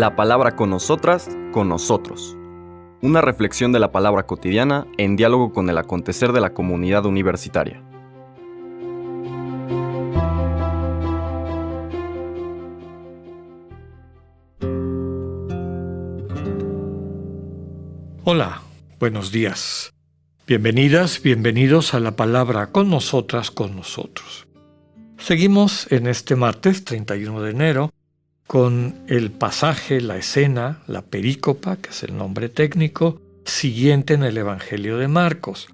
La palabra con nosotras, con nosotros. Una reflexión de la palabra cotidiana en diálogo con el acontecer de la comunidad universitaria. Hola, buenos días. Bienvenidas, bienvenidos a la palabra con nosotras, con nosotros. Seguimos en este martes 31 de enero con el pasaje, la escena, la perícopa, que es el nombre técnico, siguiente en el Evangelio de Marcos.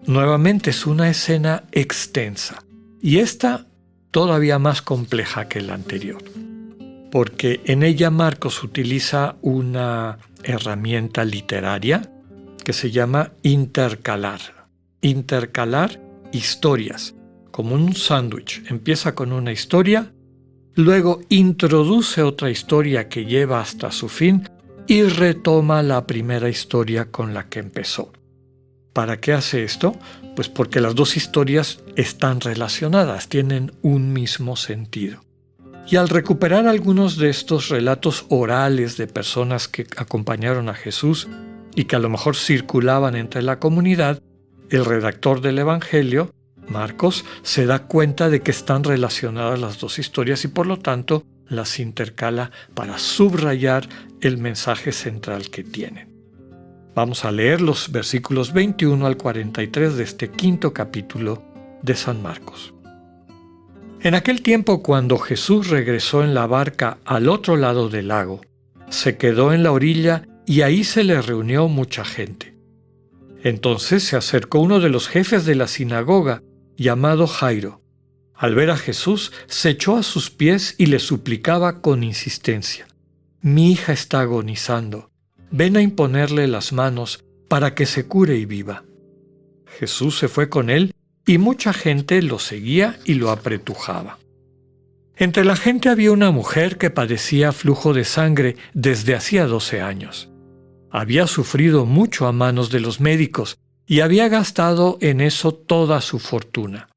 Nuevamente es una escena extensa y esta todavía más compleja que la anterior, porque en ella Marcos utiliza una herramienta literaria que se llama intercalar. Intercalar historias, como un sándwich. Empieza con una historia, luego introduce otra historia que lleva hasta su fin y retoma la primera historia con la que empezó. ¿Para qué hace esto? Pues porque las dos historias están relacionadas, tienen un mismo sentido. Y al recuperar algunos de estos relatos orales de personas que acompañaron a Jesús y que a lo mejor circulaban entre la comunidad, el redactor del Evangelio, Marcos, se da cuenta de que están relacionadas las dos historias y por lo tanto las intercala para subrayar el mensaje central que tienen. Vamos a leer los versículos 21 al 43 de este quinto capítulo de San Marcos. En aquel tiempo, cuando Jesús regresó en la barca al otro lado del lago, se quedó en la orilla y ahí se le reunió mucha gente. Entonces se acercó uno de los jefes de la sinagoga, llamado Jairo. Al ver a Jesús, se echó a sus pies y le suplicaba con insistencia: «Mi hija está agonizando. Ven a imponerle las manos para que se cure y viva». Jesús se fue con él y mucha gente lo seguía y lo apretujaba. Entre la gente había una mujer que padecía flujo de sangre desde hacía 12 años. Había sufrido mucho a manos de los médicos y había gastado en eso toda su fortuna.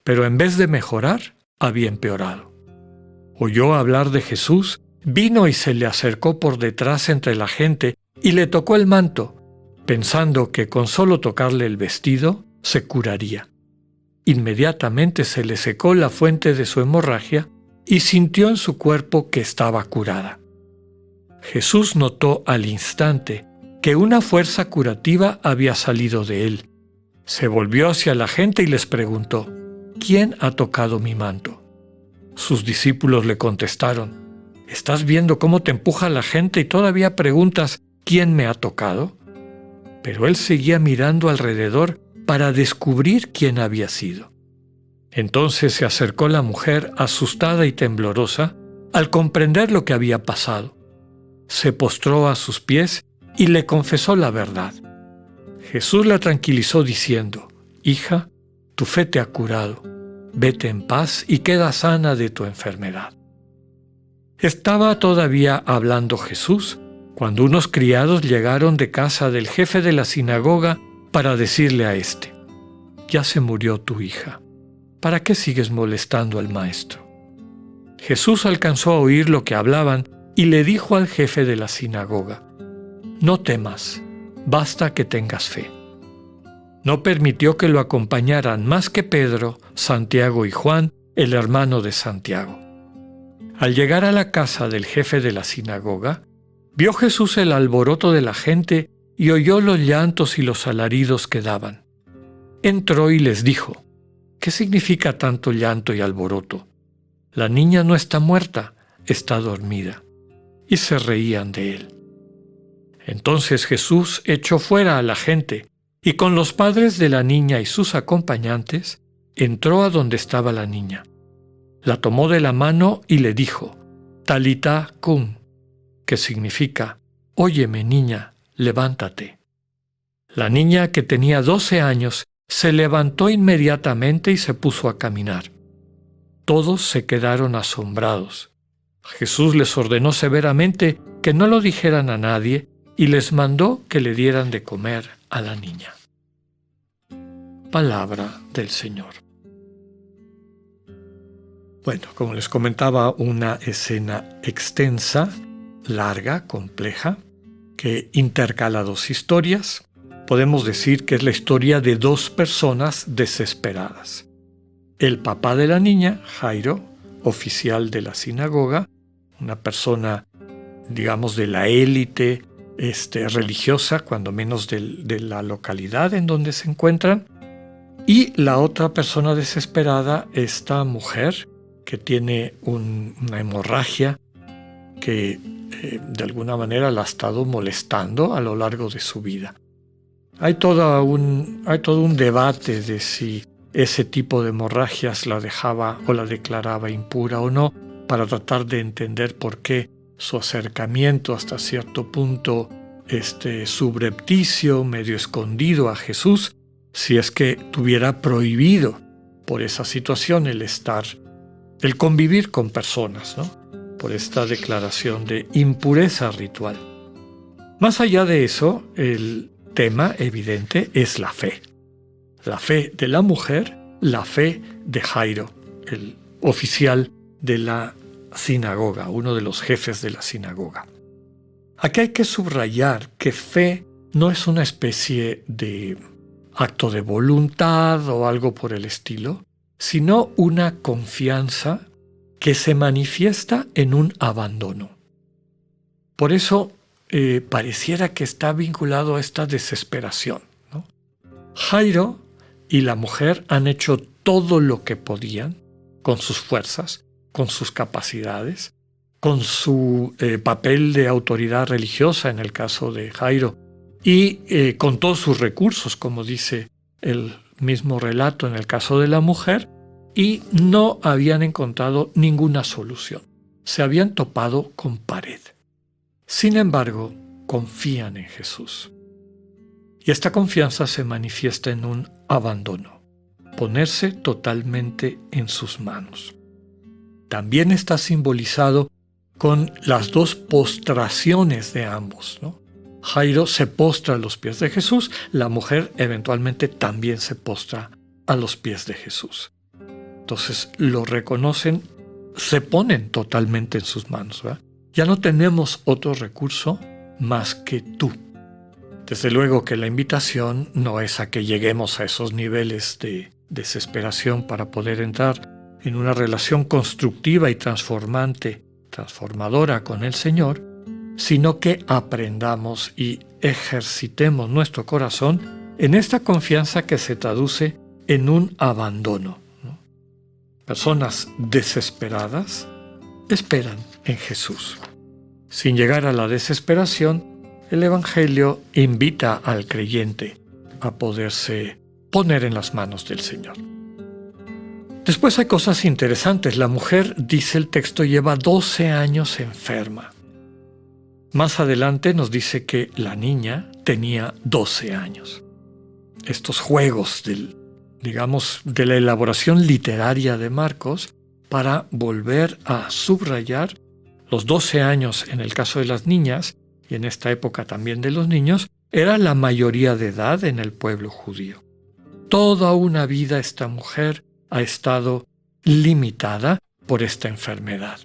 Pero en vez de mejorar, había empeorado. Oyó hablar de Jesús, vino y se le acercó por detrás entre la gente y le tocó el manto, pensando que con solo tocarle el vestido se curaría. Inmediatamente se le secó la fuente de su hemorragia y sintió en su cuerpo que estaba curada. Jesús notó al instante que una fuerza curativa había salido de él. Se volvió hacia la gente y les preguntó: «¿Quién ha tocado mi manto?». Sus discípulos le contestaron: «¿Estás viendo cómo te empuja la gente y todavía preguntas quién me ha tocado?». Pero él seguía mirando alrededor para descubrir quién había sido. Entonces se acercó la mujer, asustada y temblorosa, al comprender lo que había pasado. Se postró a sus pies y le confesó la verdad. Jesús la tranquilizó diciendo: «Hija, tu fe te ha curado. Vete en paz y queda sana de tu enfermedad». Estaba todavía hablando Jesús cuando unos criados llegaron de casa del jefe de la sinagoga para decirle a éste: «Ya se murió tu hija. ¿Para qué sigues molestando al maestro?». Jesús alcanzó a oír lo que hablaban y le dijo al jefe de la sinagoga: «No temas, basta que tengas fe». No permitió que lo acompañaran más que Pedro, Santiago y Juan, el hermano de Santiago. Al llegar a la casa del jefe de la sinagoga, vio Jesús el alboroto de la gente y oyó los llantos y los alaridos que daban. Entró y les dijo: «¿Qué significa tanto llanto y alboroto? La niña no está muerta, está dormida». Y se reían de él. Entonces Jesús echó fuera a la gente y con los padres de la niña y sus acompañantes entró a donde estaba la niña. La tomó de la mano y le dijo: «Talita cum», que significa: «Óyeme, niña, levántate». La niña, que tenía 12 años, se levantó inmediatamente y se puso a caminar. Todos se quedaron asombrados. Jesús les ordenó severamente que no lo dijeran a nadie y les mandó que le dieran de comer a la niña. Palabra del Señor. Bueno, como les comentaba, una escena extensa larga, compleja, que intercala dos historias. Podemos decir que es la historia de dos personas desesperadas. El papá de la niña, Jairo, oficial de la sinagoga, una persona, digamos, de la élite religiosa, cuando menos de la localidad en donde se encuentran, y la otra persona desesperada, esta mujer que tiene una hemorragia que de alguna manera la ha estado molestando a lo largo de su vida. Hay todo un debate de si ese tipo de hemorragias la dejaba o la declaraba impura o no, para tratar de entender por qué su acercamiento hasta cierto punto subrepticio, medio escondido a Jesús, si es que tuviera prohibido por esa situación el convivir con personas, ¿no? Por esta declaración de impureza ritual. Más allá de eso, el tema evidente es la fe. La fe de la mujer, la fe de Jairo, el oficial de la sinagoga, uno de los jefes de la sinagoga. Aquí hay que subrayar que fe no es una especie de acto de voluntad o algo por el estilo, sino una confianza que se manifiesta en un abandono. Por eso pareciera que está vinculado a esta desesperación, ¿no? Jairo y la mujer han hecho todo lo que podían con sus fuerzas, con sus capacidades, con su papel de autoridad religiosa en el caso de Jairo y con todos sus recursos, como dice el mismo relato en el caso de la mujer, y no habían encontrado ninguna solución. Se habían topado con pared. Sin embargo, confían en Jesús. Y esta confianza se manifiesta en un abandono, ponerse totalmente en sus manos. También está simbolizado con las dos postraciones de ambos, ¿no? Jairo se postra a los pies de Jesús, la mujer eventualmente también se postra a los pies de Jesús. Entonces lo reconocen, se ponen totalmente en sus manos, ¿verdad? Ya no tenemos otro recurso más que tú. Desde luego que la invitación no es a que lleguemos a esos niveles de desesperación para poder entrar en una relación constructiva y transformadora con el Señor, sino que aprendamos y ejercitemos nuestro corazón en esta confianza que se traduce en un abandono, ¿no? Personas desesperadas esperan en Jesús. Sin llegar a la desesperación, el Evangelio invita al creyente a poderse poner en las manos del Señor. Después hay cosas interesantes. La mujer, dice el texto, lleva 12 años enferma. Más adelante nos dice que la niña tenía 12 años. Estos juegos de la elaboración literaria de Marcos para volver a subrayar los 12 años en el caso de las niñas y en esta época también de los niños, era la mayoría de edad en el pueblo judío. Toda una vida esta mujer ha estado limitada por esta enfermedad.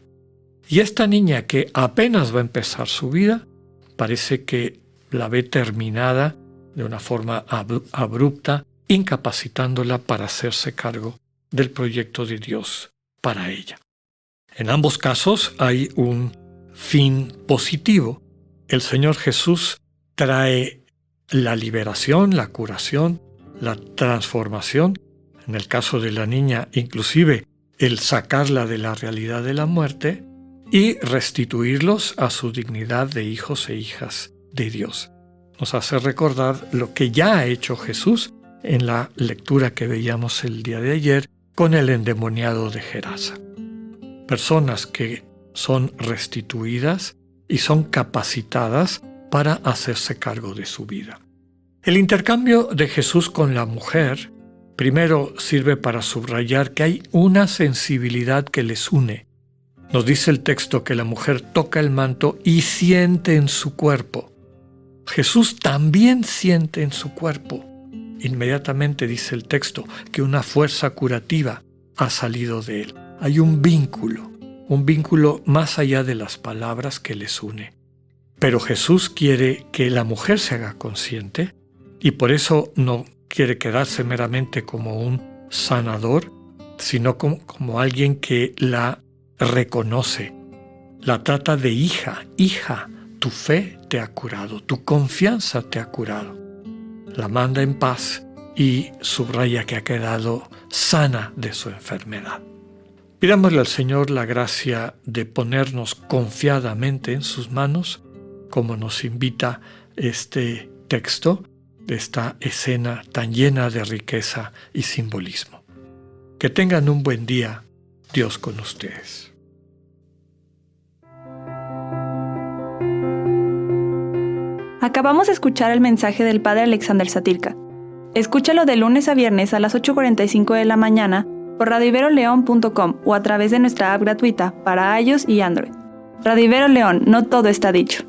Y esta niña que apenas va a empezar su vida, parece que la ve terminada de una forma abrupta, incapacitándola para hacerse cargo del proyecto de Dios para ella. En ambos casos hay un fin positivo. El Señor Jesús trae la liberación, la curación, la transformación. En el caso de la niña, inclusive el sacarla de la realidad de la muerte y restituirlos a su dignidad de hijos e hijas de Dios. Nos hace recordar lo que ya ha hecho Jesús en la lectura que veíamos el día de ayer con el endemoniado de Gerasa. Personas que son restituidas y son capacitadas para hacerse cargo de su vida. El intercambio de Jesús con la mujer primero sirve para subrayar que hay una sensibilidad que les une. Nos dice el texto que la mujer toca el manto y siente en su cuerpo. Jesús también siente en su cuerpo. Inmediatamente dice el texto que una fuerza curativa ha salido de él. Hay un vínculo, un vínculo más allá de las palabras que les une. Pero Jesús quiere que la mujer se haga consciente y por eso no quiere quedarse meramente como un sanador, sino como alguien que la reconoce. La trata de hija, hija, tu fe te ha curado, tu confianza te ha curado. La manda en paz y subraya que ha quedado sana de su enfermedad. Pidámosle al Señor la gracia de ponernos confiadamente en sus manos, como nos invita este texto de esta escena tan llena de riqueza y simbolismo. Que tengan un buen día, Dios con ustedes. Acabamos de escuchar el mensaje del Padre Alexander Satirka. Escúchalo de lunes a viernes a las 8:45 de la mañana por radioiveroleón.com o a través de nuestra app gratuita para iOS y Android. Radio Ibero León, no todo está dicho.